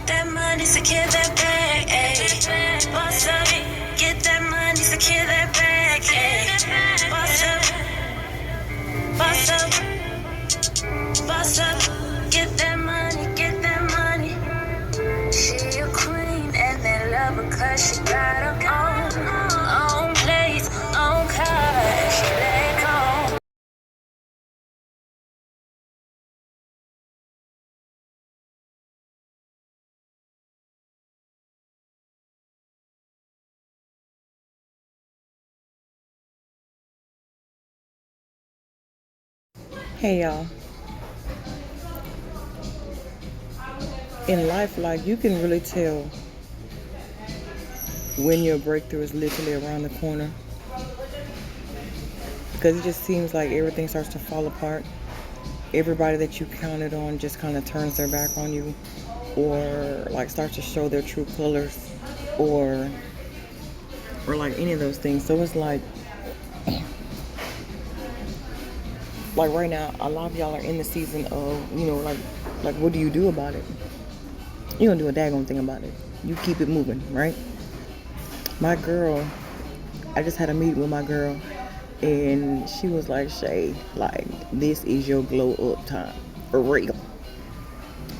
Get that money, secure that bag, ayy. Boss up, get that money, secure that bag, ayy. Boss up, boss up, boss up. Get that money, get that money. She a queen and they love her cause she got her own place, own car, she let go. Hey y'all, in life, like, you can really tell when your breakthrough is literally around the corner, because it just seems like everything starts to fall apart. Everybody that you counted on just kind of turns their back on you, or like starts to show their true colors, or like any of those things. So it's like right now, a lot of y'all are in the season of, like what do you do about it? You don't do a daggone thing about it. You keep it moving, right? My girl, I just had a meeting with my girl, and she was like, Shay, like, this is your glow up time, for real.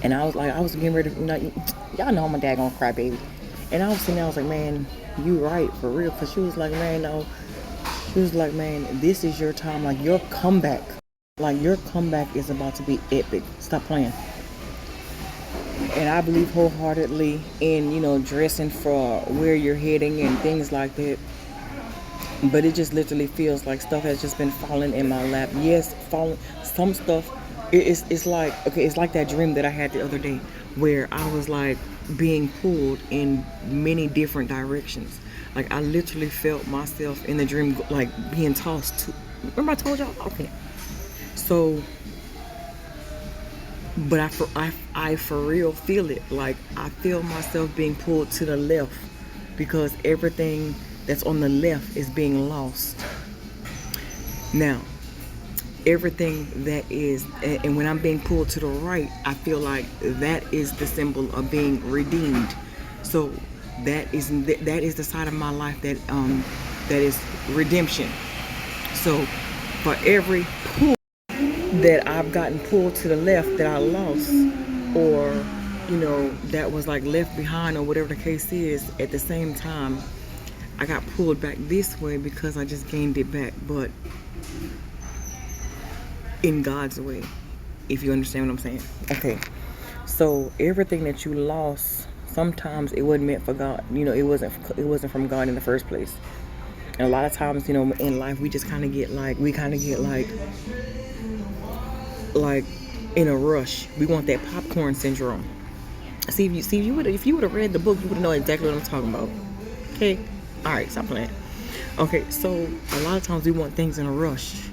And I was like, I was getting ready to, y'all know I'm a daggone crybaby. And I was sitting there, I was like, man, you right, for real. Because she was like, man, no. She was like, man, this is your time. Like, your comeback is about to be epic. Stop playing. And I believe wholeheartedly in, dressing for where you're heading and things like that. But it just literally feels like stuff has just been falling in my lap. Yes, falling. Some stuff, it's like, okay, it's like that dream that I had the other day where I was like being pulled in many different directions. Like, I literally felt myself in the dream, like, being tossed to, remember I told y'all? Okay. So, but I for real feel it. Like, I feel myself being pulled to the left because everything that's on the left is being lost. Now, everything that is, and when I'm being pulled to the right, I feel like that is the symbol of being redeemed. So that is the side of my life that is redemption. So for every pull that I've gotten pulled to the left that I lost, or that was like left behind, or whatever the case is, at the same time I got pulled back this way because I just gained it back, but in God's way, if you understand what I'm saying. Okay, so everything that you lost, sometimes it wasn't meant for God. It wasn't from God in the first place. And a lot of times, in life, we just kind of get like in a rush. We want that popcorn syndrome. If you would have read the book, you would know exactly what I'm talking about. Okay, all right, stop playing. Okay, so a lot of times we want things in a rush,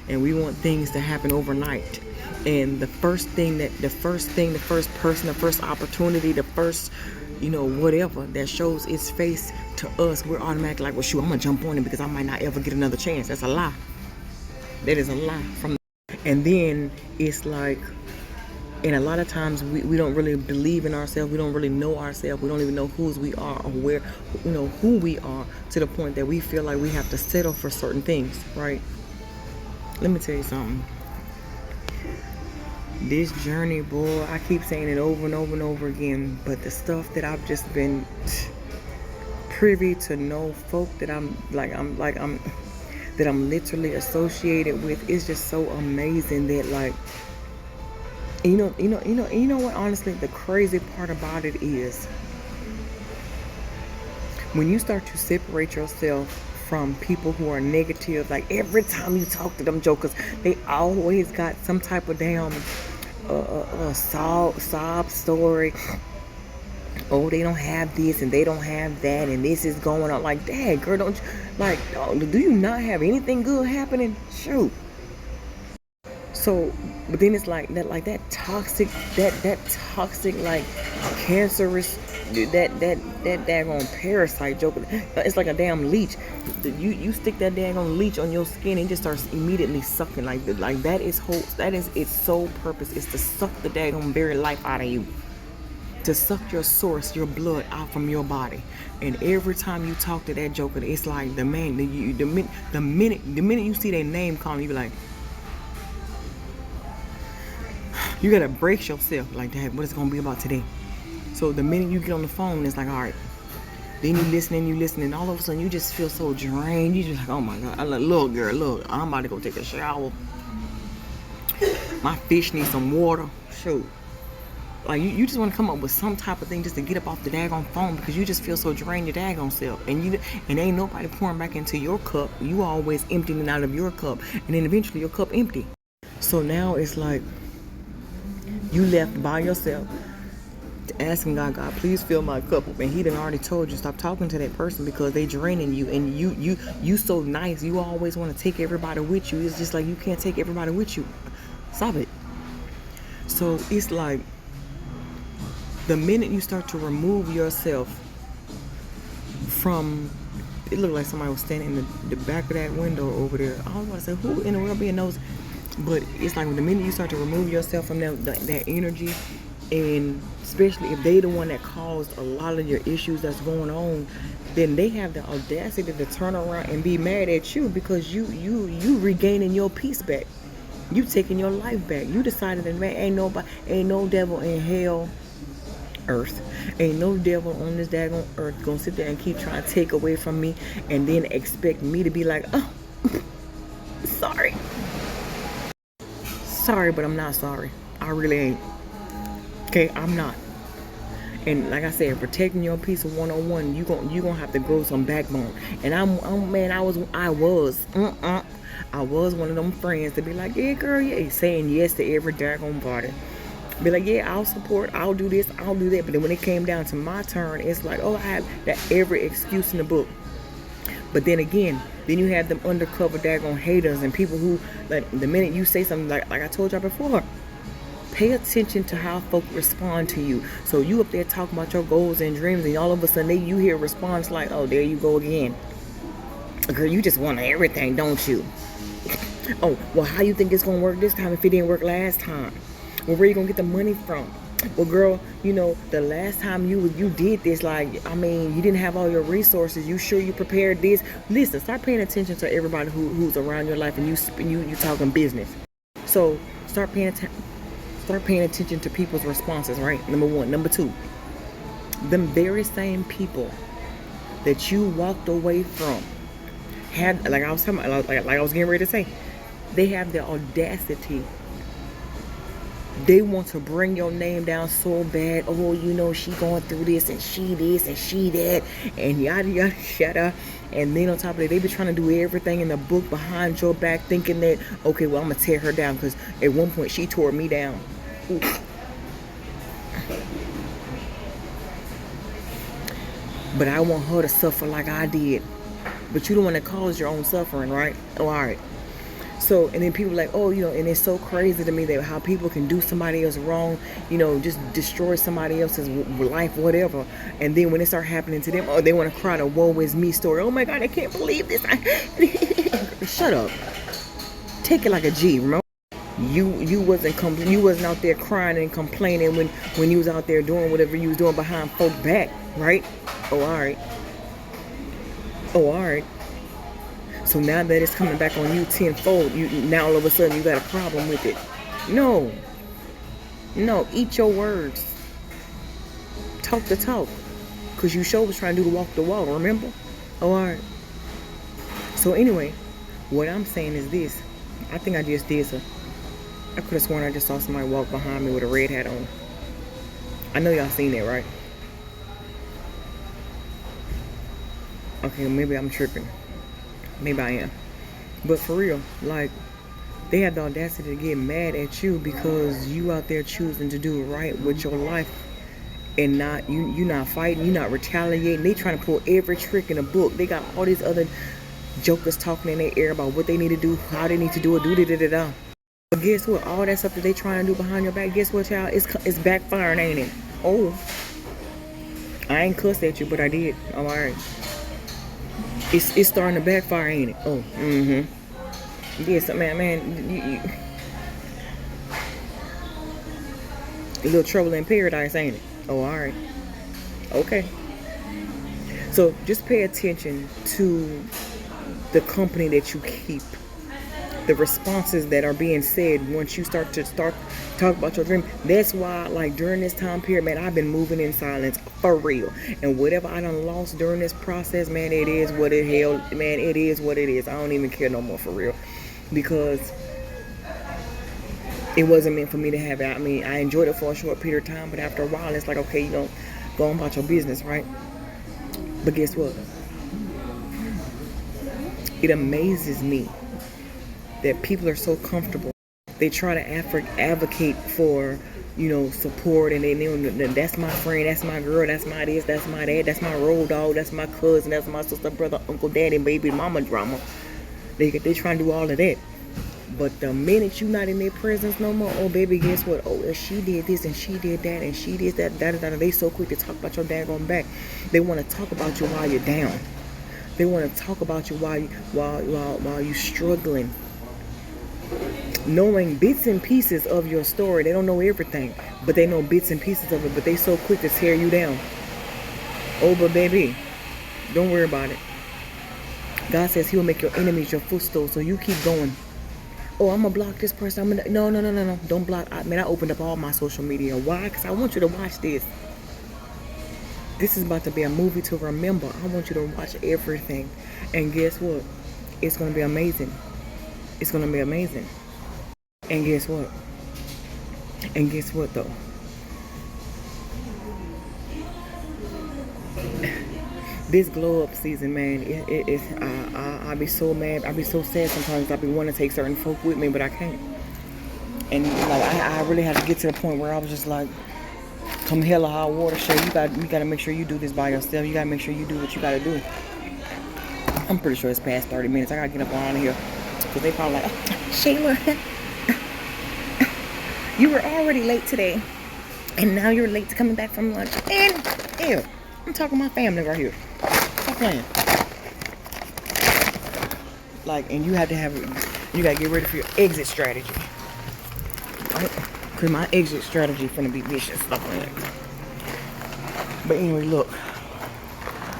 and we want things to happen overnight. And the first person, the first opportunity, the first, whatever that shows its face to us, we're automatically like, well, shoot, I'm gonna jump on it because I might not ever get another chance. That's a lie. That is a lie. And then it's like, and a lot of times we don't really believe in ourselves. We don't really know ourselves. We don't even know whose we are, or where, who we are, to the point that we feel like we have to settle for certain things, right? Let me tell you something. This journey, boy, I keep saying it over and over and over again, but the stuff that I've just been privy to know, folk that I'm literally associated with, is just so amazing. That, like, you know what, honestly, the crazy part about it is when you start to separate yourself from people who are negative. Like, every time you talk to them jokers, they always got some type of damn sob story. Oh, they don't have this and they don't have that, and this is going on. Like, dad, girl, don't you, like, do you not have anything good happening? Shoot. So, but then it's like that toxic, like, cancerous, that daggone parasite joke. It's like a damn leech. You stick that daggone leech on your skin and it just starts immediately sucking. Like that is its sole purpose is to suck the daggone very life out of you. to suck your source, your blood out from your body. And every time you talk to that joker, it's like the minute you see their name calling, you be like, you gotta brace yourself like that. What is it gonna be about today? So the minute you get on the phone, it's like, all right. Then you listening, all of a sudden you just feel so drained. You just like, oh my God. I'm like, look, girl, look, I'm about to go take a shower. My fish needs some water. Shoot. Like you just want to come up with some type of thing just to get up off the daggone phone because you just feel so drained your daggone self. And ain't nobody pouring back into your cup. You always emptying it out of your cup. And then eventually your cup empty. So now it's like you left by yourself asking God, please fill my cup up. And he done already told you, stop talking to that person because they draining you. And you so nice. You always want to take everybody with you. It's just like you can't take everybody with you. Stop it. So it's like the minute you start to remove yourself from, it looked like somebody was standing in the back of that window over there. I was about to say, who in the world being nosy? But it's like the minute you start to remove yourself from that energy, and especially if they the one that caused a lot of your issues that's going on, then they have the audacity to turn around and be mad at you because you regaining your peace back. You taking your life back. You decided that, man, ain't no devil in hell, earth. Ain't no devil on this daggone earth gonna sit there and keep trying to take away from me and then expect me to be like, oh, sorry. Sorry, but I'm not sorry. I really ain't. Okay, I'm not. And like I said, protecting your peace of 101, you gonna have to grow some backbone. And I was one of them friends to be like, yeah, girl, yeah, saying yes to every daggone party. Be like, yeah, I'll support, I'll do this, I'll do that. But then when it came down to my turn, it's like, oh, I have that every excuse in the book. But then again, then you have them undercover daggone haters and people who, like, the minute you say something, like I told y'all before, pay attention to how folk respond to you. So you up there talking about your goals and dreams, and all of a sudden you hear a response like, oh, there you go again. Girl, you just want everything, don't you? Oh, well, how you think it's going to work this time if it didn't work last time? Well, where you going to get the money from? Well, girl, the last time you did this, like, I mean, you didn't have all your resources. You sure you prepared this? Listen, start paying attention to everybody who's around your life, and you talking business. So start paying attention to people's responses, right? Number one. Number two, them very same people that you walked away from had, like I was talking about, like I was getting ready to say, they have the audacity. They want to bring your name down so bad. Oh, she going through this and she that and yada yada yada. And then on top of that, they be trying to do everything in the book behind your back, thinking that, okay, well, I'm gonna tear her down because at one point she tore me down. Oof. But I want her to suffer like I did. But you don't want to cause your own suffering, right? Oh, all right. So, and then people like, oh, and it's so crazy to me that how people can do somebody else wrong, just destroy somebody else's life, whatever. And then when it start happening to them, oh, they want to cry the woe is me story. Oh my God, I can't believe this. Shut up. Take it like a G, remember? You wasn't out there crying and complaining when you was out there doing whatever you was doing behind folk back, right? Oh, all right. Oh, all right. So now that it's coming back on you tenfold, now all of a sudden you got a problem with it. No, eat your words. Talk the talk. Because you sure was trying to do the walk the walk, remember? Oh, all right. So anyway, what I'm saying is this. I think I just did so. I could have sworn I just saw somebody walk behind me with a red hat on. I know y'all seen that, right? Okay, maybe I'm tripping. Maybe I am. But for real, like, they have the audacity to get mad at you because you out there choosing to do right with your life and not, you not fighting, you not retaliating. They trying to pull every trick in the book. They got all these other jokers talking in their ear about what they need to do, how they need to do it, do-da-da-da-da. But guess what? All that stuff that they trying to do behind your back, guess what, y'all? It's backfiring, ain't it? Oh, I ain't cussed at you, but I did. Oh, all right. It's starting to backfire, ain't it? Oh, Yes, man, you a little trouble in paradise, ain't it? Oh, all right. Okay. So just pay attention to the company that you keep, the responses that are being said once you start talk about your dream. That's why, like, during this time period, man, I've been moving in silence for real. And whatever I done lost during this process, man, it is what it hell, man, it is what it is. I don't even care no more for real, because it wasn't meant for me to have it. I mean, I enjoyed it for a short period of time, but after a while, it's like, okay, you don't go on about your business, right? But guess what? It amazes me that people are so comfortable. They try to advocate for, support, and they know that's my friend, that's my girl, that's my this, that's my that, that's my road dog, that's my cousin, that's my sister, brother, uncle, daddy, baby, mama drama. They try to do all of that. But the minute you're not in their presence no more, oh baby, guess what? Oh, she did this and she did that and she did that, they so quick to talk about your daggone back. They want to talk about you while you're down. They want to talk about you while you're struggling, knowing bits and pieces of your story. They don't know everything, but they know bits and pieces of it. But they so quick to tear you down. Oh, but baby, don't worry about it. God says He will make your enemies your footstool, so you keep going. Oh, I'm gonna block this person. No. Don't block. I opened up all my social media. Why? Because I want you to watch this. This is about to be a movie to remember. I want you to watch everything. And guess what? It's gonna be amazing. It's gonna be amazing. And guess what? And guess what though? This glow up season, man, it's I be so mad, I be so sad sometimes. I be wanting to take certain folk with me, but I can't. And like I really had to get to the point where I was just like, come hell or high water, Shay, you gotta make sure you do this by yourself. You gotta make sure you do what you gotta do. I'm pretty sure it's past 30 minutes. I gotta get up on here, because they probably like, Shayla, you were already late today, and now you're late to coming back from lunch. And ew, I'm talking to my family right here. Stop playing. Like, and you gotta get ready for your exit strategy, right? Because my exit strategy finna be vicious. Stop playing. But anyway, look,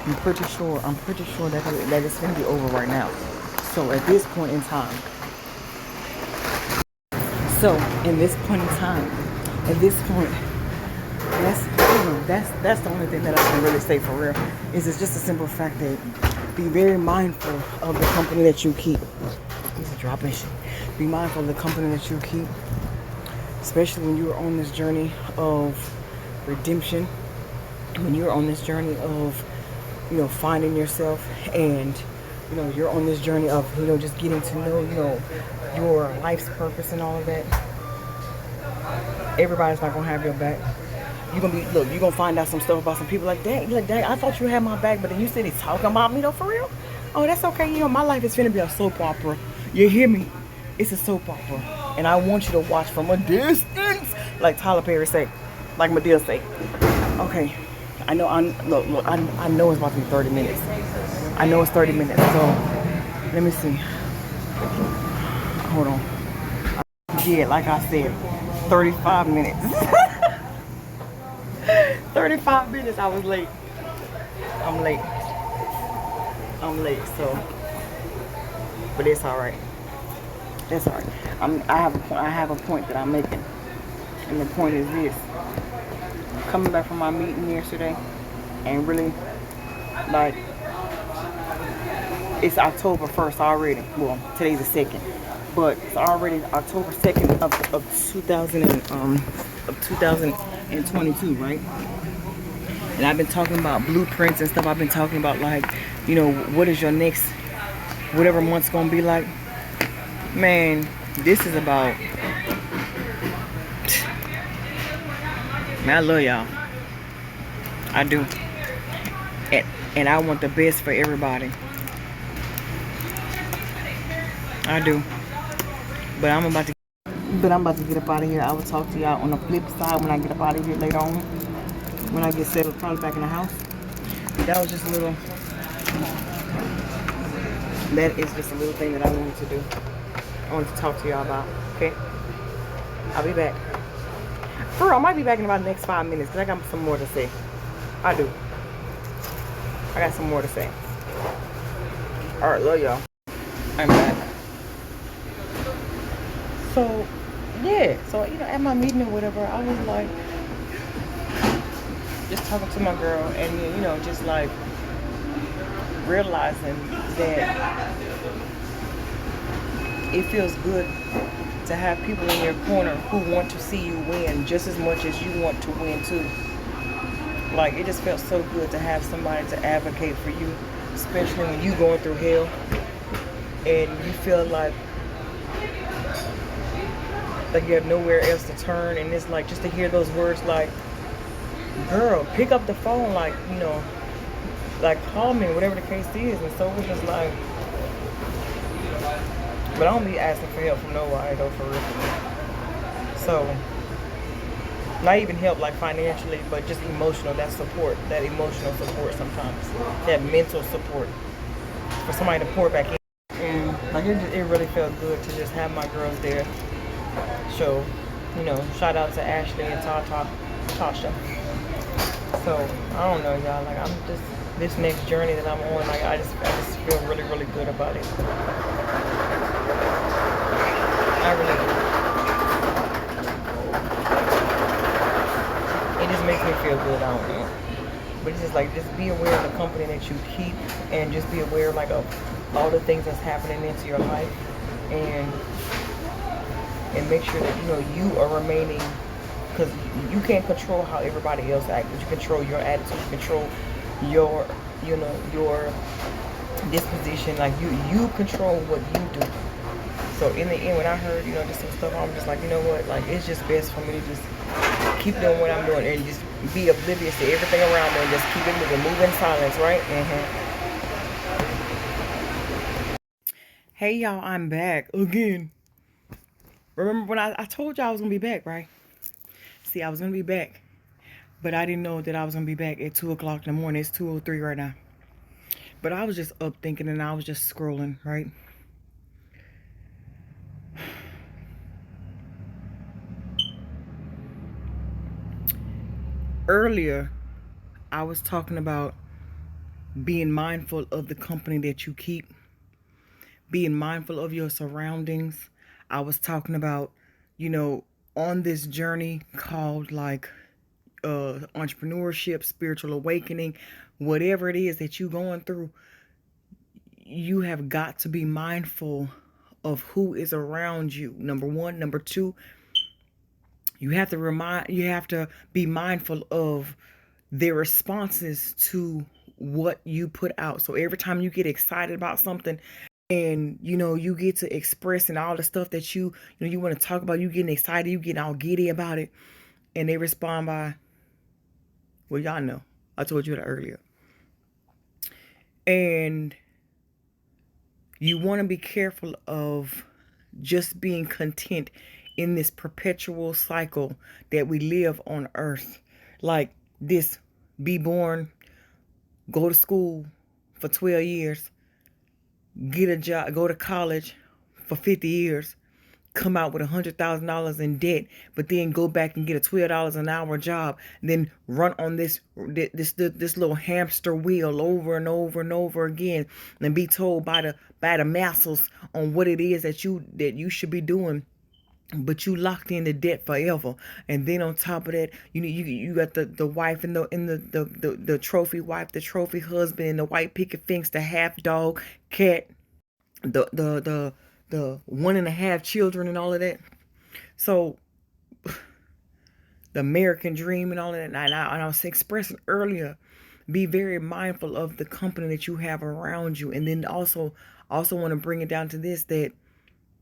I'm pretty sure that it's gonna be over right now. So at this point in time, that's the only thing that I can really say for real. Is it's just a simple fact that be very mindful of the company that you keep. He's dropping shit. Be mindful of the company that you keep, especially when you're on this journey of redemption, when you're on this journey of, finding yourself, and, you're on this journey of, just getting to know, your life's purpose and all of that. Everybody's not gonna have your back. You're gonna find out some stuff about some people like that. You're like, dang, I thought you had my back, but then you said he's talking about me though, for real? Oh, that's okay. My life is finna be a soap opera. You hear me? It's a soap opera. And I want you to watch from a distance, like Tyler Perry say, like Madea say. Okay, I know. I know it's about to be 30 minutes. I know it's 30 minutes. So let me see. Hold on. Yeah, like I said, 35 minutes. 35 minutes. I was late. I'm late. So, but it's all right. That's all right. I have a point that I'm making, and the point is this: coming back from my meeting yesterday, and really, like, it's October 1st already. Well, today's the 2nd, but it's already October 2nd of 2022, right? And I've been talking about blueprints and stuff. I've been talking about, like, what is your next, whatever month's gonna be like. Man, this is about, man, I love y'all. I do. And I want the best for everybody. I do. But I'm about to get up out of here. I will talk to y'all on the flip side when I get up out of here later on. When I get settled, probably back in the house. That was just a little, that is just a little thing that I wanted to do. I wanted to talk to y'all about. Okay? I'll be back. For real, I might be back in about the next 5 minutes because I got some more to say. I do. I got some more to say. Alright, love y'all. I'm back. So, yeah. So, at my meeting or whatever, I was like, just talking to my girl and, just like realizing that it feels good to have people in your corner who want to see you win just as much as you want to win too. Like, it just felt so good to have somebody to advocate for you, especially when you going through hell and you feel like you have nowhere else to turn. And it's like, just to hear those words like, girl, pick up the phone, like, like, call me, whatever the case is. And so it's just like, but I don't be asking for help from nobody though, for real. So, not even help like financially, but just emotional, that support, that emotional support sometimes, that mental support for somebody to pour back in. And like, it really felt good to just have my girls there. So, shout out to Ashley and Tasha. So, I don't know, y'all, like, I'm just, this next journey that I'm on, like, I just feel really, really good about it. I really do. It just makes me feel good, I don't know. But it's just like, just be aware of the company that you keep, and just be aware, like, of all the things that's happening into your life, and make sure that, you are remaining, because you can't control how everybody else acts, but you control your attitude, you control your, your disposition, like, you control what you do. So in the end, when I heard, just some stuff, I'm just like, you know what, like, it's just best for me to just keep doing what I'm doing and just be oblivious to everything around me and just keep it moving, move in silence, right? Hey, y'all, I'm back again. Remember when I told y'all I was going to be back, right? See, I was going to be back, but I didn't know that I was going to be back at 2 o'clock in the morning. It's 2:03 right now. But I was just up thinking, and I was just scrolling, right? Earlier, I was talking about being mindful of the company that you keep, being mindful of your surroundings. I was talking about, on this journey called, like, entrepreneurship, spiritual awakening, whatever it is that you're going through, you have got to be mindful of who is around you. Number one. Number two, you have to be mindful of their responses to what you put out. So every time you get excited about something and you get to express and all the stuff that you want to talk about, you getting excited, you getting all giddy about it, and they respond by, well, y'all know, I told you that earlier. And you want to be careful of just being content in this perpetual cycle that we live on earth. Like this, be born, go to school for 12 years, get a job, go to college for 50 years, come out with $100,000 in debt, but then go back and get a $12 an hour job, then run on this little hamster wheel over and over and over again, and be told by the masses on what it is that you should be doing, but you locked in the debt forever. And then on top of that, you got the wife and the trophy wife, the trophy husband, and the white picket fence, the half dog, cat, the 1.5 children and all of that. So the American dream and all of that. And I was expressing earlier, be very mindful of the company that you have around you. And then also want to bring it down to this, that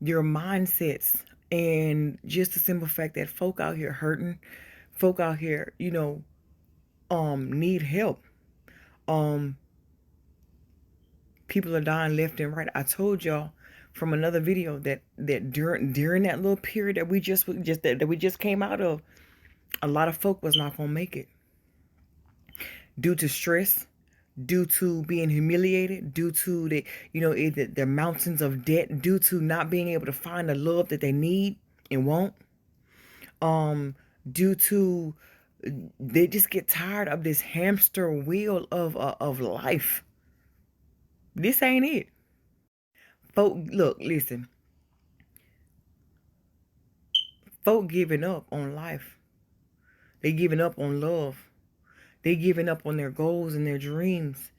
your mindsets, and just the simple fact that folk out here hurting, folk out here, need help. People are dying left and right. I told y'all from another video that during that little period that we just came out of, a lot of folk was not gonna make it due to stress, due to being humiliated, due to the mountains of debt, due to not being able to find the love that they need and want, due to they just get tired of this hamster wheel of life. This ain't it. Folk, look, listen. Folk giving up on life. They giving up on love. They giving up on their goals and their dreams.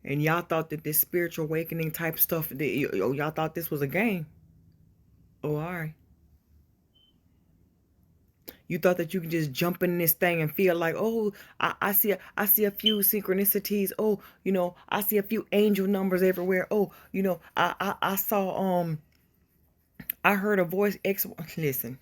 And y'all thought that this spiritual awakening type stuff, y'all thought this was a game. Oh, all right. You thought that you could just jump in this thing and feel like, oh, I see a few synchronicities. Oh, I see a few angel numbers everywhere. Oh, I saw I heard a voice. Listen.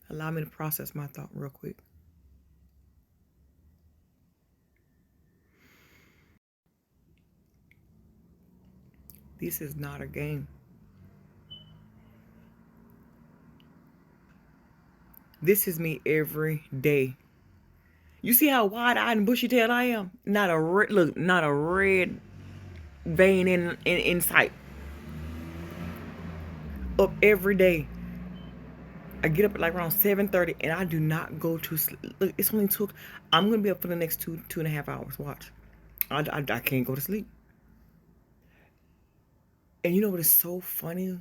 Allow me to process my thought real quick. This is not a game. This is me every day. You see how wide-eyed and bushy-tailed I am? Not a red vein in sight. Up every day. I get up at like around 7:30 and I do not go to sleep. Look, it's only 2. I'm gonna be up for the next 2.5 hours. Watch. I can't go to sleep. And you know what is so funny?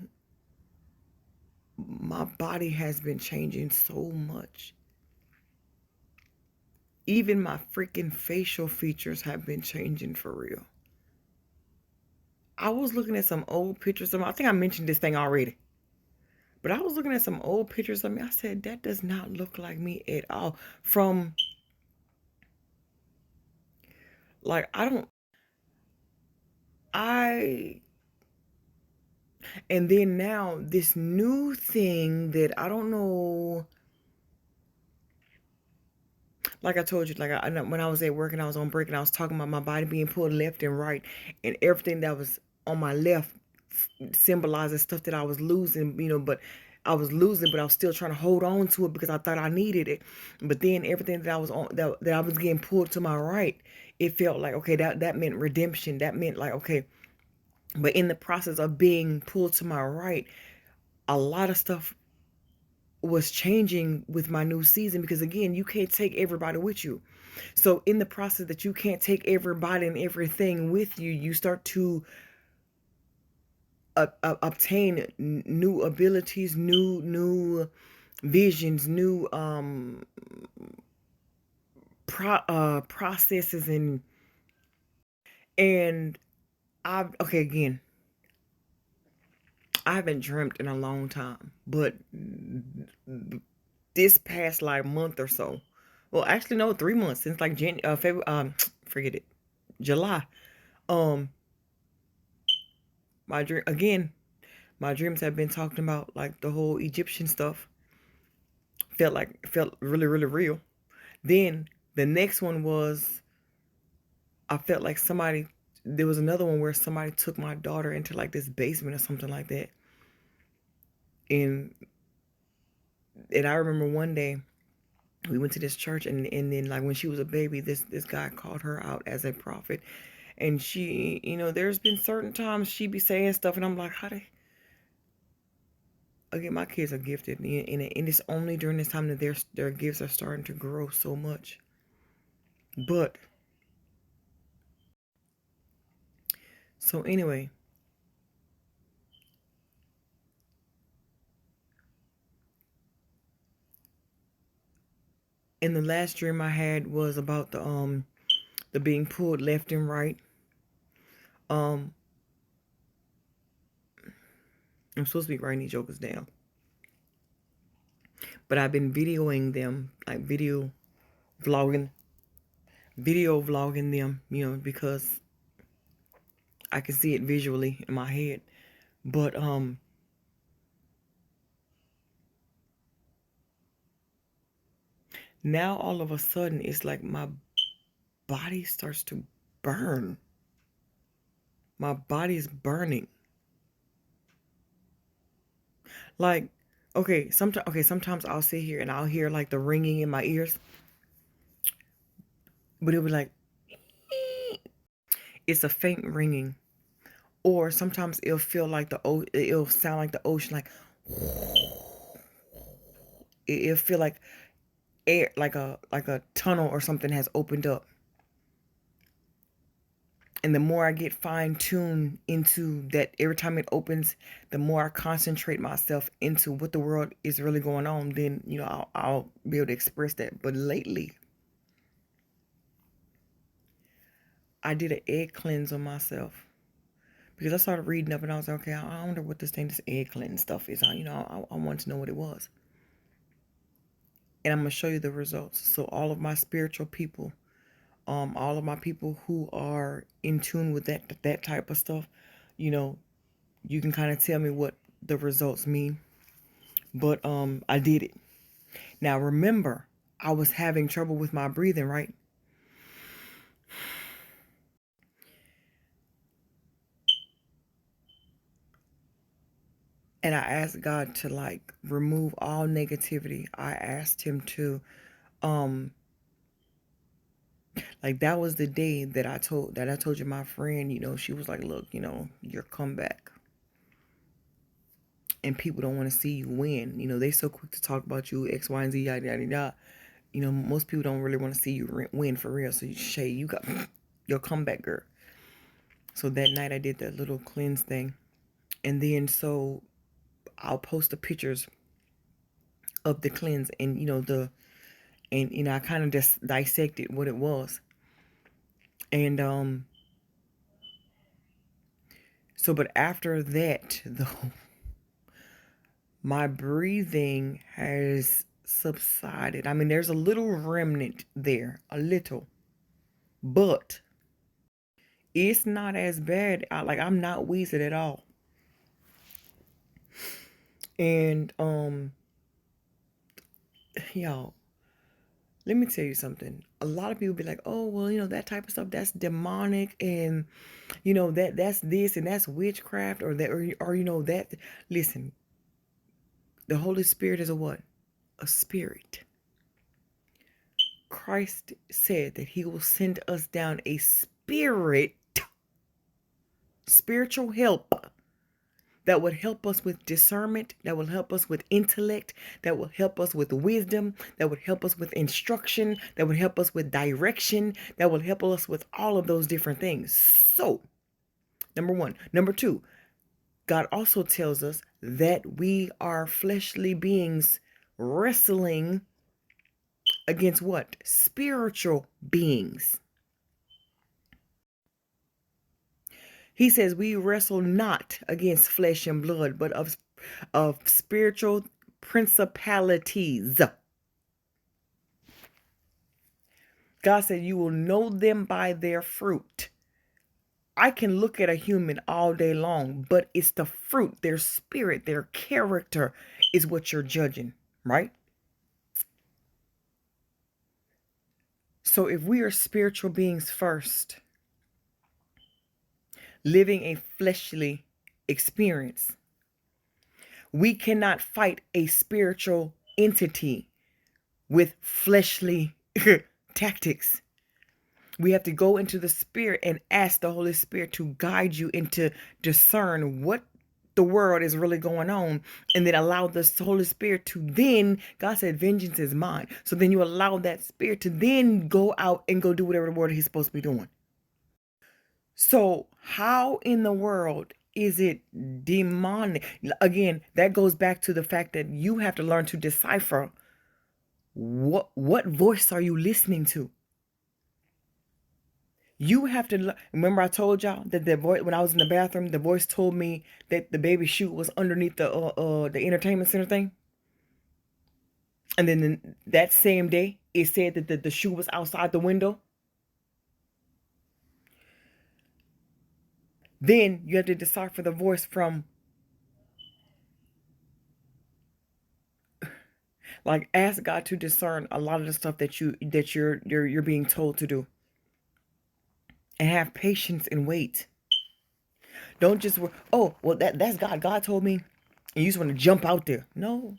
My body has been changing so much. Even my freaking facial features have been changing for real. I was looking at some old pictures of me. I think I mentioned this thing already. But I was looking at some old pictures of me. I said, that does not look like me at all. And then now this new thing that I don't know. Like I told you, when I was at work and I was on break and I was talking about my body being pulled left and right, and everything that was on my left symbolizes stuff that I was losing, but I was losing, but I was still trying to hold on to it because I thought I needed it. But then everything that I was on, that I was getting pulled to my right, it felt like, okay, that meant redemption. That meant like, okay. But in the process of being pulled to my right, a lot of stuff was changing with my new season, because again, you can't take everybody with you. So in the process that you can't take everybody and everything with you, you start to obtain new abilities, new visions, new processes, and again, I haven't dreamt in a long time, but this past like month or so, well, actually no, 3 months since like February, forget it, July, my dreams have been talking about like the whole Egyptian stuff. Felt really, really real. Then the next one was, I felt like there was another one where somebody took my daughter into like this basement or something like that. And I remember one day we went to this church, and then like when she was a baby, this guy called her out as a prophet. And she, there's been certain times she be saying stuff and I'm like, again, my kids are gifted, and it's only during this time that their gifts are starting to grow so much. But so anyway, and the last dream I had was about the being pulled left and right. I'm supposed to be writing these jokers down, but I've been videoing them, like video vlogging them, because I can see it visually in my head. But now all of a sudden it's like my body starts to burn. My body's burning. Like Sometimes I'll sit here and I'll hear like the ringing in my ears, but it'll be like, it's a faint ringing. Or sometimes it'll feel like it'll sound like the ocean, like it'll feel like air, like a tunnel or something has opened up. And the more I get fine-tuned into that, every time it opens, the more I concentrate myself into what the world is really going on, then, I'll be able to express that. But lately, I did an egg cleanse on myself. Because I started reading up and I was like, okay, I wonder what this egg cleanse stuff is. I wanted to know what it was. And I'm going to show you the results. So all of my spiritual people, all of my people who are in tune with that type of stuff, you can kind of tell me what the results mean. But I did it. Now remember, I was having trouble with my breathing, right? And I asked God to remove all negativity. I asked him to that was the day that I told you my friend, she was like, look, your comeback. And people don't want to see you win. They so quick to talk about you, X, Y, and Z, yada, yada, yada. Most people don't really want to see you win for real. So Shay, you got your comeback, girl. So that night I did that little cleanse thing. And then so I'll post the pictures of the cleanse and, I kind of just dissected what it was. And so, but after that, though, my breathing has subsided. I mean, there's a little remnant there, a little, but it's not as bad. I'm not wheezing at all. And y'all, let me tell you something. A lot of people be like, oh, well, that type of stuff, that's demonic, and that's this and that's witchcraft, or that, or that. Listen, the Holy Spirit is a what? A spirit. Christ said that he will send us down a spiritual help that would help us with discernment, that will help us with intellect, that will help us with wisdom, that would help us with instruction, that would help us with direction, that will help us with all of those different things. So, number one. Number two, God also tells us that we are fleshly beings wrestling against what? Spiritual beings. He says we wrestle not against flesh and blood, but of spiritual principalities. God said you will know them by their fruit. I can look at a human all day long, but it's the fruit, their spirit, their character is what you're judging, right? So if we are spiritual beings first, living a fleshly experience, we cannot fight a spiritual entity with fleshly tactics. We have to go into the spirit and ask the Holy Spirit to guide you and to discern what the world is really going on, and then allow the Holy Spirit to then, God said, vengeance is mine. So then you allow that spirit to then go out and go do whatever the word he's supposed to be doing. So how in the world is it demonic? Again, that goes back to the fact that you have to learn to decipher what voice are you listening to. You have to remember I told y'all that the voice, when I was in the bathroom, the voice told me that the baby chute was underneath the entertainment center thing. And then that same day, it said that the shoe was outside the window. Then you have to decipher the voice from, ask God to discern a lot of the stuff that you're being told to do. And have patience and wait. Don't just, oh, well, that's God. God told me. And you just want to jump out there. No.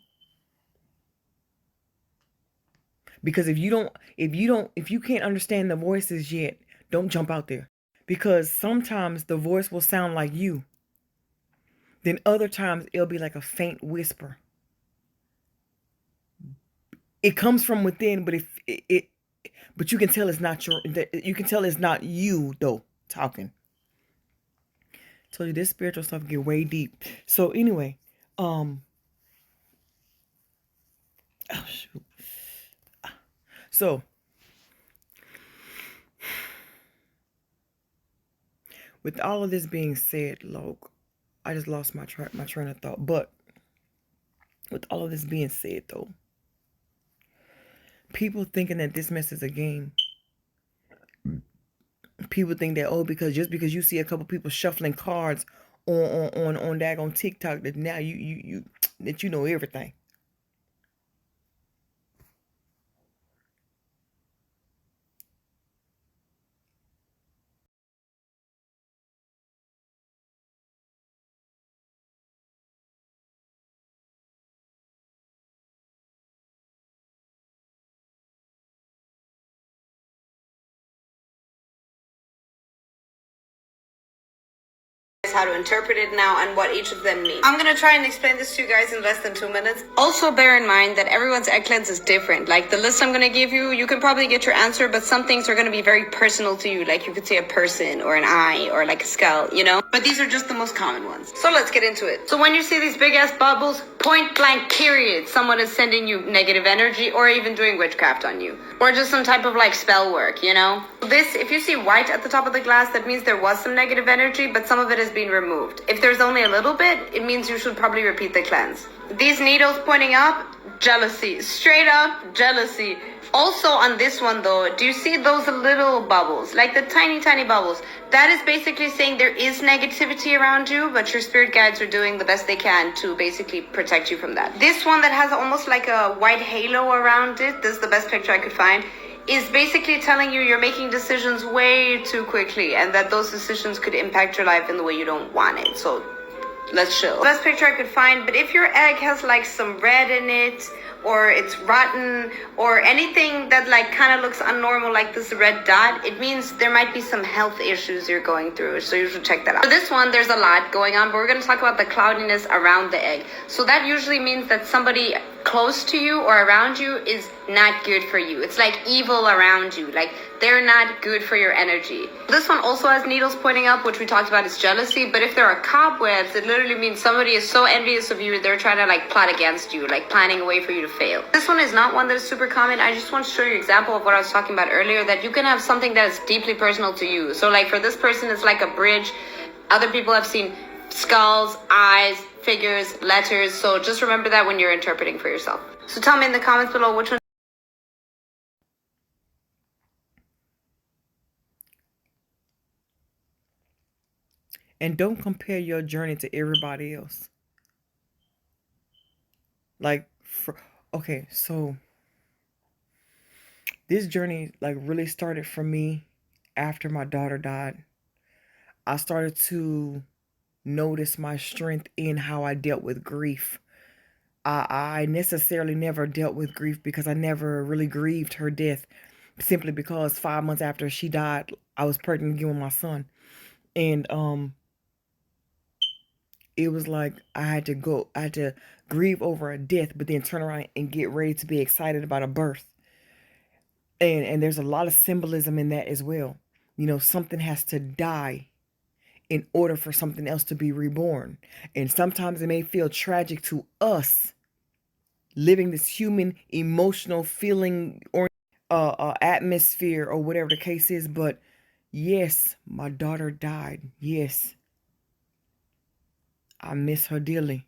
Because if you can't understand the voices yet, don't jump out there. Because sometimes the voice will sound like you. Then other times it'll be like a faint whisper. It comes from within, but but you can tell it's not you though talking. Told you this spiritual stuff get way deep. So anyway, oh shoot. So with all of this being said, Loke, I just lost my train of thought. But with all of this being said, though, people thinking that this mess is a game. People think that because you see a couple people shuffling cards on daggone TikTok that now you that you know everything. How to interpret it now and what each of them mean. I'm gonna try and explain this to you guys in less than 2 minutes. Also bear in mind that everyone's egg cleanse is different. Like the list I'm gonna give you, you can probably get your answer, but some things are gonna be very personal to you. Like you could say a person or an eye or like a skull, you know? But these are just the most common ones. So let's get into it. So when you see these big ass bubbles, point blank period, someone is sending you negative energy or even doing witchcraft on you. Or just some type of like spell work, you know? This, if you see white at the top of the glass, that means there was some negative energy, but some of it has been removed. If there's only a little bit, it means you should probably repeat the cleanse. These needles pointing up, jealousy. Straight up, jealousy. Also on this one though, do you see those little bubbles? Like the tiny, tiny bubbles. That is basically saying there is negativity around you, but your spirit guides are doing the best they can to basically protect you from that. This one that has almost like a white halo around it, this is the best picture I could find, is basically telling you you're making decisions way too quickly and that those decisions could impact your life in the way you don't want it. So let's chill. Best picture I could find, but if your egg has like some red in it, or it's rotten, or anything that like kind of looks unnormal like this red dot, it means there might be some health issues you're going through, so you should check that out. For this one, there's a lot going on, but we're going to talk about the cloudiness around the egg. So that usually means that somebody close to you or around you is not good for you. It's like evil around you, like they're not good for your energy. This one also has needles pointing up, which we talked about is jealousy, but if there are cobwebs, it literally means somebody is so envious of you, they're trying to like plot against you, like planning a way for you to fail. This one is not one that is super common. I just want to show you an example of what I was talking about earlier, that you can have something that is deeply personal to you. So like for this person, it's like a bridge. Other people have seen skulls, eyes, figures, letters. So just remember that when you're interpreting for yourself. So tell me in the comments below which one. And don't compare your journey to everybody else. Like, okay, so this journey like really started for me after my daughter died. I started to notice my strength in how I dealt with grief. I necessarily never dealt with grief because I never really grieved her death, simply because 5 months after she died, I was pregnant again with my son. And it was like I had to grieve over a death, but then turn around and get ready to be excited about a birth. And there's a lot of symbolism in that as well. You know, something has to die in order for something else to be reborn. And sometimes it may feel tragic to us living this human emotional feeling or atmosphere or whatever the case is. But yes, my daughter died. Yes, I miss her dearly.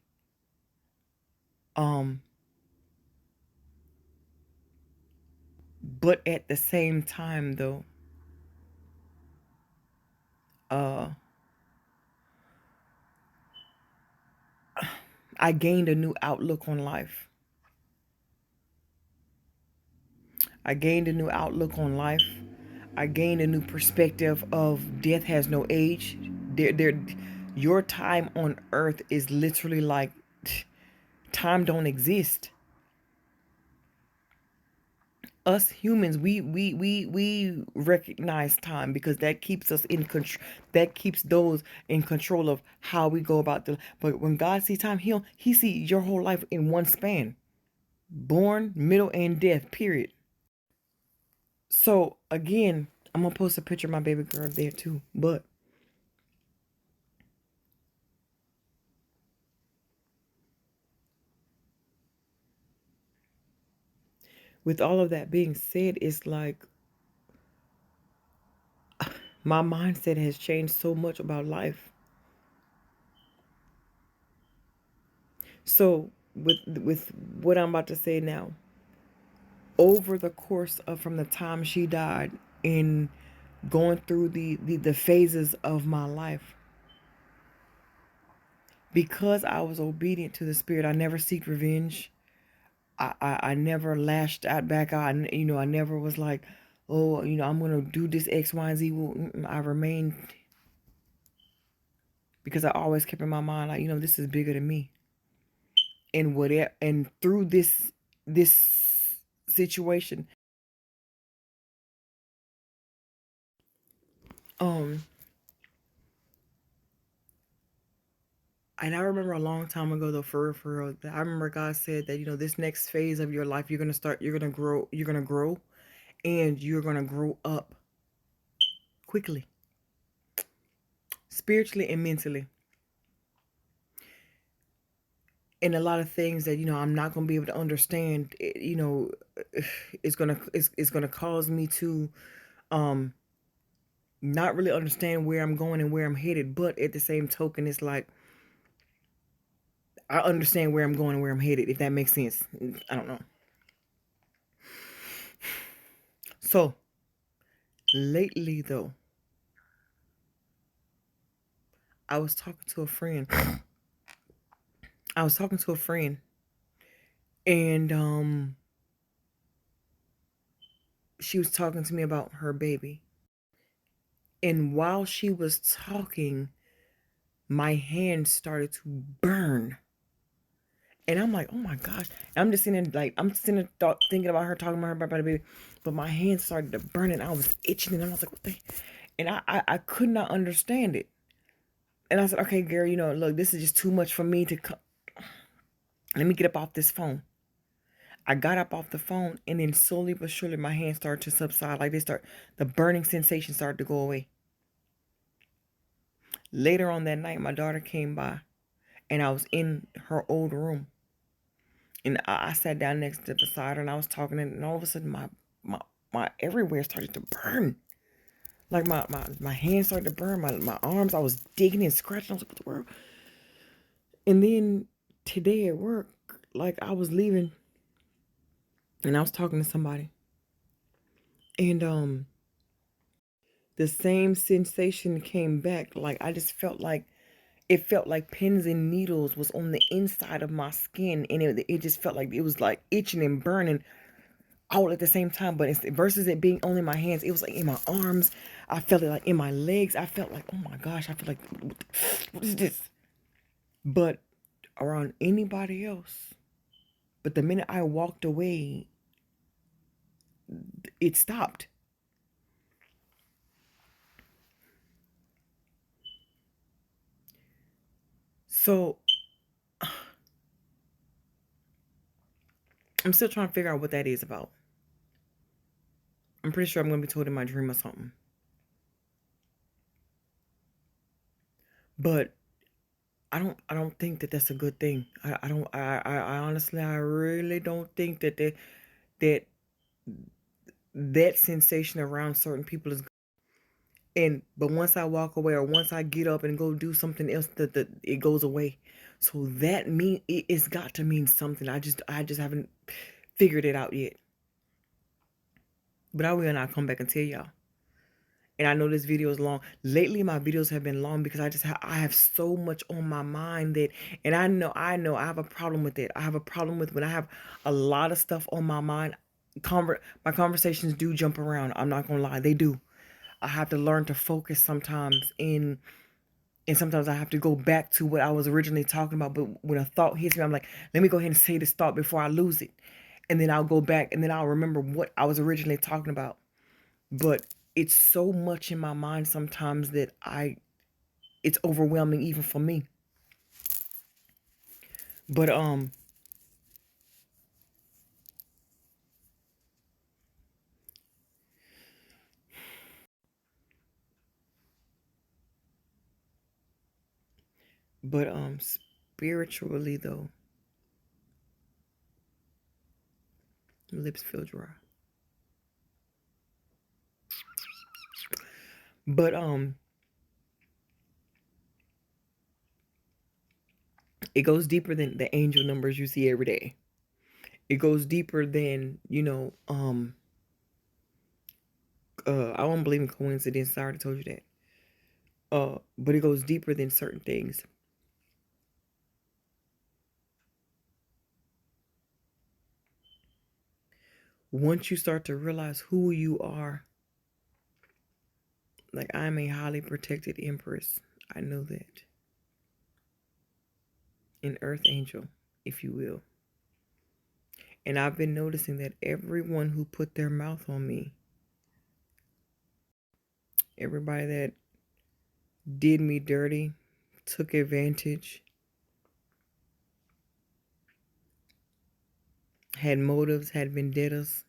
But at the same time though, I gained a new outlook on life. I gained a new outlook on life. I gained a new perspective of death has no age. Your time on earth is literally like time don't exist. us humans, we recognize time because that keeps us in control. That keeps those in control of how we go about the. But when God sees time, he see your whole life in one span, born, middle, and death. Period. So again, I'm gonna post a picture of my baby girl there too. But with all of that being said, it's like my mindset has changed so much about life. So with what I'm about to say now, over the course of from the time she died in going through the phases of my life, because I was obedient to the Spirit, I never seeked revenge. I never lashed out back out. I never was like, oh, I'm gonna do this X, Y, and Z. Well, I remained, because I always kept in my mind like, this is bigger than me. And whatever, and through this situation, and I remember a long time ago though, for real, I remember God said that this next phase of your life, you're gonna grow, and you're gonna grow up quickly, spiritually and mentally. And a lot of things that I'm not gonna be able to understand. It's gonna cause me to not really understand where I'm going and where I'm headed. But at the same token, it's like I understand where I'm going and where I'm headed, if that makes sense. I don't know. So lately though, I was talking to a friend. And she was talking to me about her baby. And while she was talking, my hand started to burn. And I'm like, oh my gosh. And I'm sitting there thinking about her, talking about the baby. But my hand started to burn and I was itching and I was like, what the? And I could not understand it. And I said, okay, Gary, look, this is just too much for me to let me get up off this phone. I got up off the phone, and then slowly but surely my hands started to subside. Like the burning sensation started to go away. Later on that night, my daughter came by, and I was in her old room. And I sat down next to beside her, and I was talking, and all of a sudden my everywhere started to burn. Like my hands started to burn, my arms, I was digging and scratching. I was like, what the world? And then today at work, like I was leaving and I was talking to somebody. And the same sensation came back. Like I just felt like it felt like pins and needles was on the inside of my skin, and it just felt like it was like itching and burning all at the same time. But versus it being only my hands, it was like in my arms. I felt it like in my legs. I felt like, oh my gosh, I feel like, what is this? But around anybody else, but the minute I walked away, it stopped. So I'm still trying to figure out what that is about. I'm pretty sure I'm going to be told in my dream or something. But I don't think that that's a good thing. I honestly, I really don't think that sensation around certain people is. But once I walk away, or once I get up and go do something else, that it goes away. So that it's got to mean something. I just haven't figured it out yet. But I will not come back and tell y'all. And I know this video is long. Lately, my videos have been long because I have so much on my mind and I know I have a problem with it. I have a problem with when I have a lot of stuff on my mind. My conversations do jump around. I'm not gonna lie, they do. I have to learn to focus sometimes, and sometimes I have to go back to what I was originally talking about. But when a thought hits me, I'm like, let me go ahead and say this thought before I lose it. And then I'll go back and then I'll remember what I was originally talking about. But it's so much in my mind sometimes that it's overwhelming even for me. But spiritually though, my lips feel dry. But it goes deeper than the angel numbers you see every day. It goes deeper than, I don't believe in coincidence. I already told you that. But it goes deeper than certain things. Once you start to realize who you are, like I'm a highly protected empress. I know that. An earth angel, if you will. And I've been noticing that everyone who put their mouth on me, everybody that did me dirty, took advantage, had motives, had vendettas,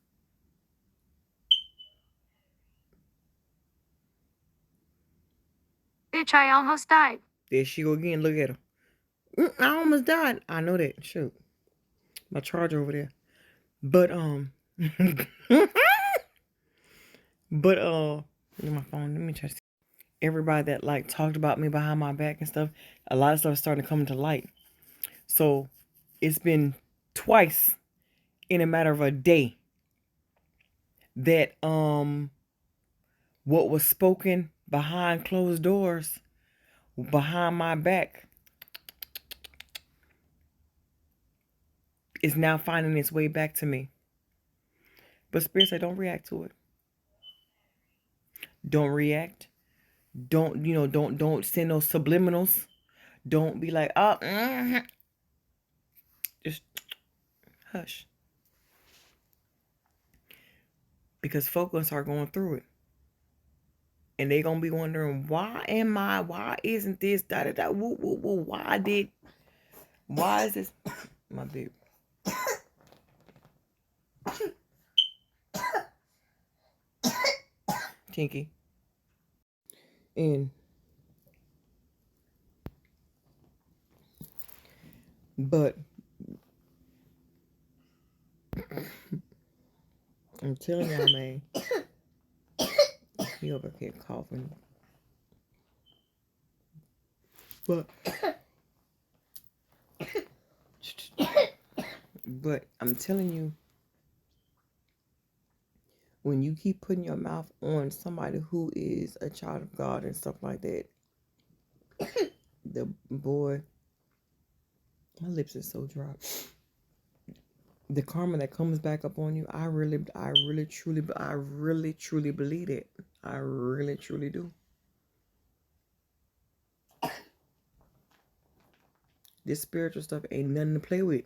Bitch, I almost died. there she go again. Look at her. I almost died. I know that. Shoot. My charger over there. But my phone. Let me try to see. Everybody that like talked about me behind my back and stuff, a lot of stuff is starting to come to light. So it's been twice in a matter of a day that what was spoken behind closed doors, behind my back, is now finding its way back to me. But Spirit said, don't react to it. Don't react. Don't send those subliminals. Don't be like, just hush. Because folks gonna start going through it. And they gonna be wondering, why isn't this, woo, woo, woo, why is this, my baby. Tinky. But I'm telling y'all, man, he over here coughing. But I'm telling you, when you keep putting your mouth on somebody who is a child of God and stuff like that, the boy, my lips are so dry. The karma that comes back up on you, I really truly believe it. I really truly do. This spiritual stuff ain't nothing to play with.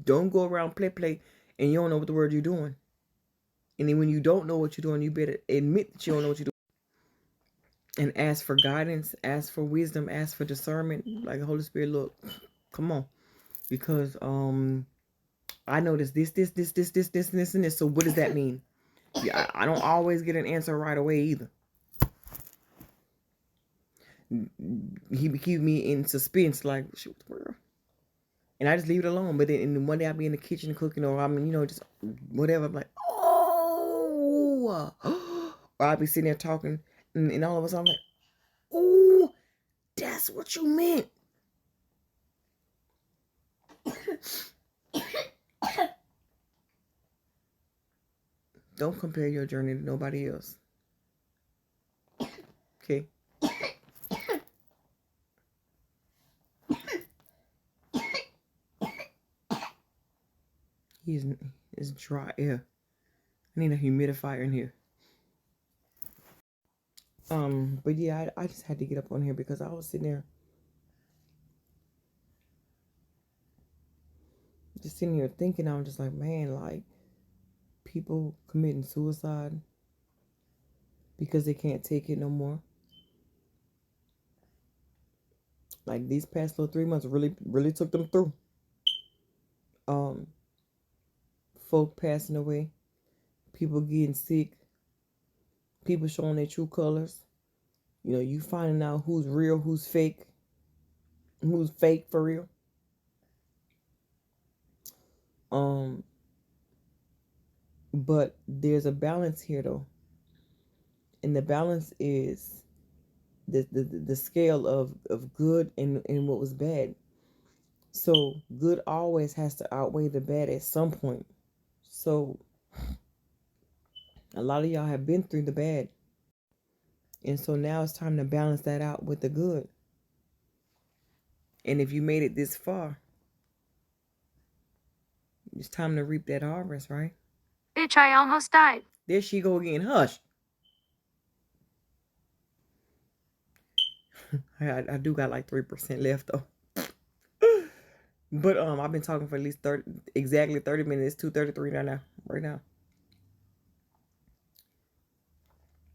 Don't go around play and you don't know what the word you're doing. And then when you don't know what you're doing, you better admit that you don't know what you're doing. And ask for guidance, ask for wisdom, ask for discernment. Like the Holy Spirit, look, come on. Because I know this, and this. So what does that mean? Yeah, I don't always get an answer right away either. He be keeping me in suspense, like, shoot, and I just leave it alone. But then one day I'll be in the kitchen cooking, or I'm, just whatever. I'm like, oh, or I'll be sitting there talking, and all of a sudden I'm like, oh, that's what you meant. Don't compare your journey to nobody else. Okay. It's dry air. I need a humidifier in here. But yeah, I just had to get up on here because I was sitting there. just sitting here thinking, I'm just like, man, like, people committing suicide because they can't take it no more. Like, these past little 3 months really took them through. Folk passing away, people getting sick, people showing their true colors. You know, you finding out who's real, who's fake for real. But there's a balance here though. And the balance is the scale of good and what was bad. So good always has to outweigh the bad at some point. So a lot of y'all have been through the bad. And so now it's time to balance that out with the good. And if you made it this far, it's time to reap that harvest, right? Bitch, I almost died. There she go again. Hush. I do got like 3% left though. But I've been talking for at least exactly 30 minutes, 2:33 right now.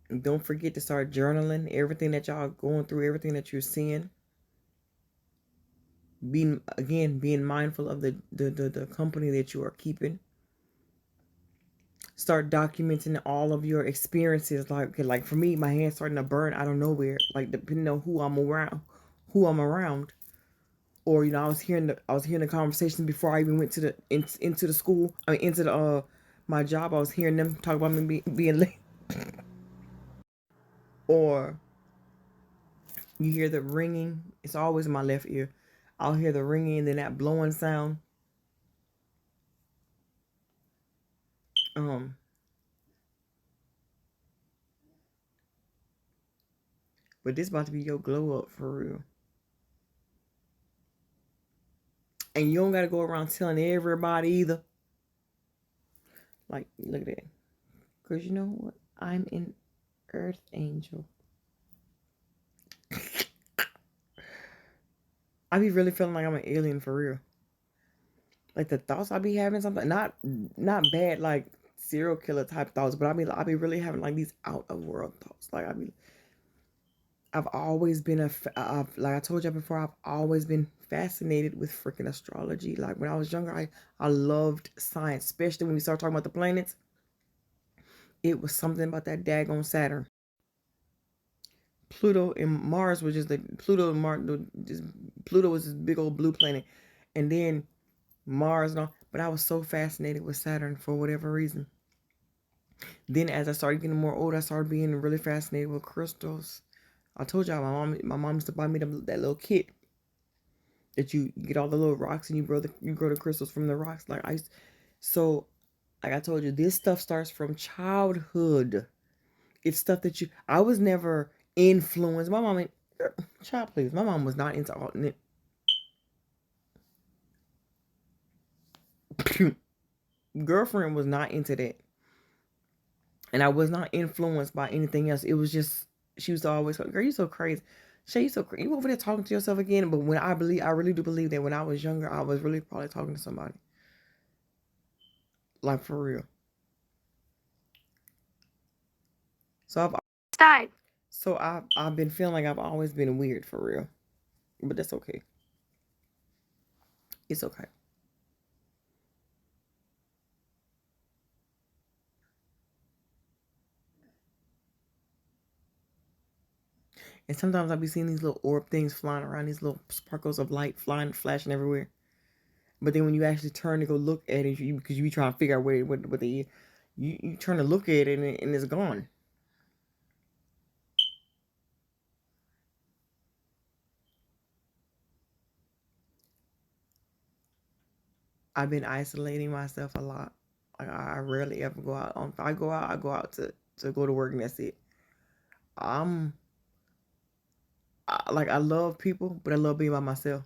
And don't forget to start journaling everything that y'all going through, everything that you're seeing. Being mindful of the company that you are keeping. Start documenting all of your experiences. Like for me, my hand's starting to burn out of nowhere. Like depending on who I'm around. Or I was hearing the conversations before I even went to into the school. Into the my job. I was hearing them talk about me being late. Or you hear the ringing. It's always in my left ear. I'll hear the ringing and then that blowing sound. But this about to be your glow up for real. And you don't got to go around telling everybody either. Like, look at that. Because you know what? I'm an earth angel. I be really feeling like I'm an alien for real. Like the thoughts I be having, something not bad like serial killer type thoughts, but I be really having like these out of world thoughts. Like I've always been like I told you before, I've always been fascinated with freaking astrology. Like when I was younger, I loved science, especially when we started talking about the planets. It was something about that daggone Saturn. Pluto and Mars was just like Pluto and Mars. Pluto was this big old blue planet, and then Mars and all. But I was so fascinated with Saturn for whatever reason. Then as I started getting more older, I started being really fascinated with crystals. I told y'all my mom used to buy me that little kit that you get all the little rocks and you grow the crystals from the rocks. Like I told you, this stuff starts from childhood. It's stuff that I was never influenced. My mom, child, please. My mom was not into all. Girlfriend was not into that. And I was not influenced by anything else. It was just, she was always, girl, you so crazy. Shay, you so crazy. You over there talking to yourself again. But when I really do believe that when I was younger, I was really probably talking to somebody. Like for real. So I've been feeling like I've always been weird for real. But that's okay. It's okay. And sometimes I'll be seeing these little orb things flying around, these little sparkles of light flashing everywhere. But then when you actually turn to go look at it, because you be trying to figure out what they, you turn to look at it and it's gone. I've been isolating myself a lot. I rarely ever go out. If I go out, I go out to go to work and that's it. I love people, but I love being by myself.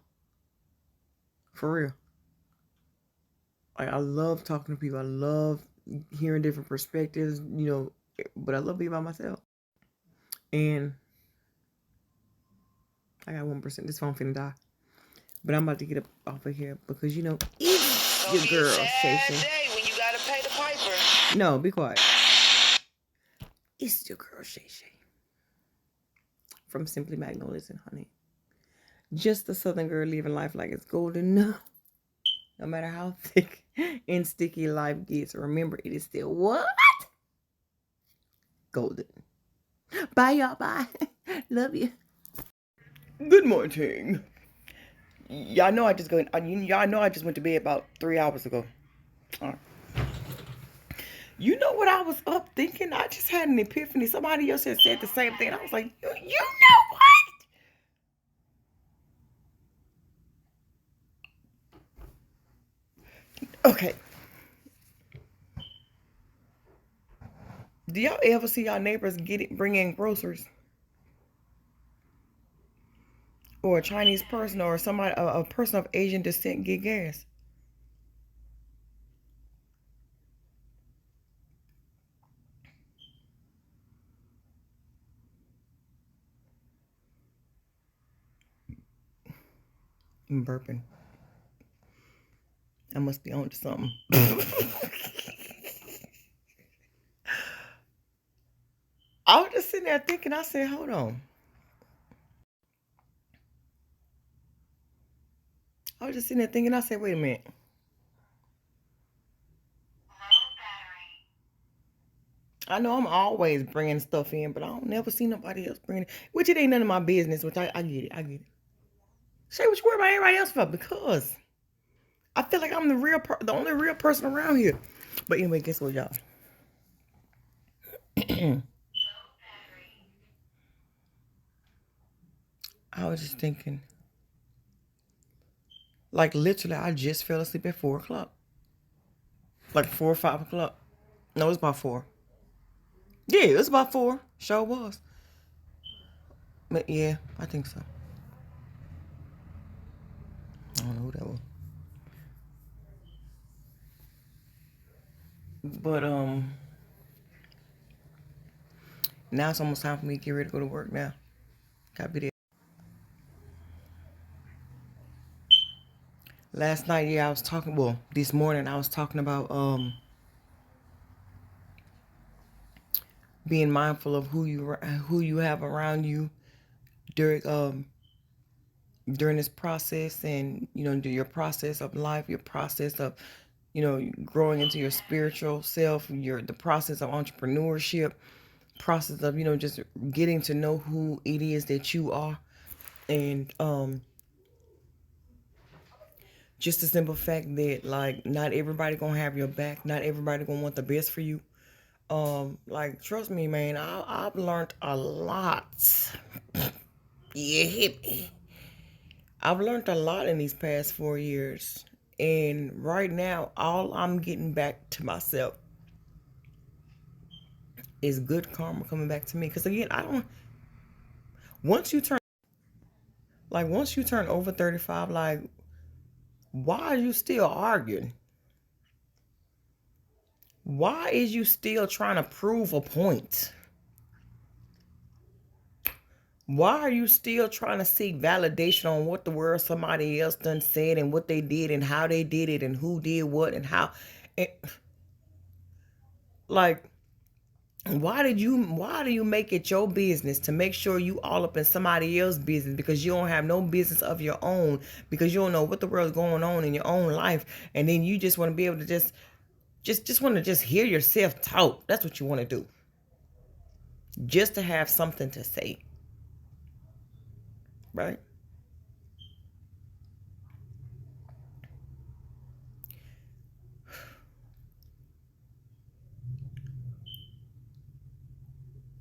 For real. Like I love talking to people. I love hearing different perspectives, but I love being by myself. And I got 1%. This phone finna die. But I'm about to get up off of here because your girl, Shay Shay. Day when you gotta pay the piper. No, be quiet. It's your girl, Shay Shay. From Simply Magnolias and Honey. Just a Southern girl living life like it's golden. No matter how thick and sticky life gets, remember it is still what? Golden. Bye, y'all. Bye. Love you. Good morning. Y'all know I just went to bed about 3 hours ago. You know what I was up thinking? I just had an epiphany. Somebody else had said the same thing. I was like, you know what? Okay. Do y'all ever see y'all neighbors bring in groceries? Or a Chinese person or somebody, a person of Asian descent get gas? I'm burping. I must be on to something. I was just sitting there thinking, I said, hold on. I was just sitting there thinking, I said, wait a minute. I know I'm always bringing stuff in, but I don't never see nobody else bringing it, which it ain't none of my business, which I get it. I get it. Say what you worry about everybody else for, because I feel like I'm the only real person around here. But anyway, guess what, y'all? I was just thinking, like literally, I just fell asleep at 4 o'clock. Like 4 or 5 o'clock. No, it's about 4. Yeah, it was about 4. Sure was. But yeah, I think so. I don't know who that was. But now it's almost time for me to get ready to go to work now. Gotta be there. Last night, yeah, I was talking, well, this morning I was talking about being mindful of who you have around you during this process, and your process of life, your process of growing into your spiritual self, the process of entrepreneurship, process of just getting to know who it is that you are, and just the simple fact that like not everybody gonna have your back, not everybody gonna want the best for you. Like trust me, man, I've learned a lot. Yeah, hit me. I've learned a lot in these past 4 years, and right now all I'm getting back to myself is good karma coming back to me. Because again, once you turn over 35, like, why are you still arguing? Why is you still trying to prove a point? Why are you still trying to seek validation on what the word somebody else done said and what they did and how they did it and who did what and how? Like, why do you make it your business to make sure you all up in somebody else's business because you don't have no business of your own, because you don't know what the world's going on in your own life, and then you just want to be able to just want to just hear yourself talk? That's what you want to do. Just to have something to say. Right?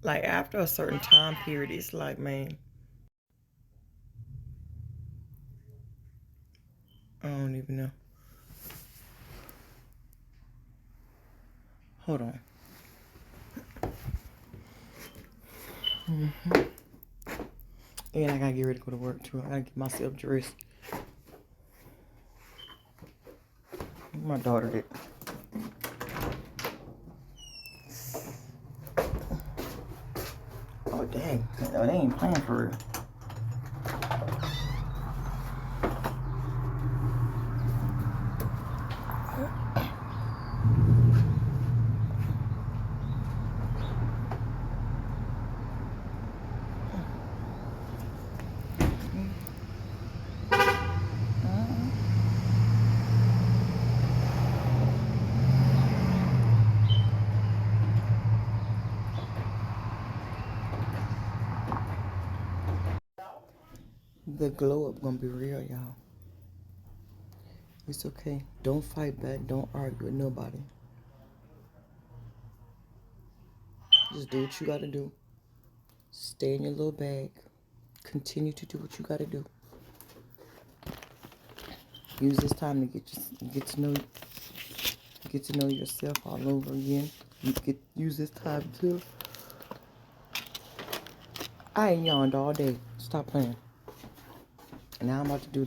Like after a certain time period, it's like, man, I don't even know. Hold on. And I gotta get ready to go to work too. I gotta get myself dressed. My daughter did. Oh dang! No, they ain't playing for real. The glow up gonna be real, y'all. It's okay. Don't fight back. Don't argue with nobody. Just do what you gotta do. Stay in your little bag. Continue to do what you gotta do. Use this time to get to know yourself all over again. Use this time to. I ain't yawned all day. Stop playing. And now I'm about to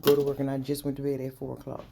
go to work, and I just went to bed at 4 o'clock.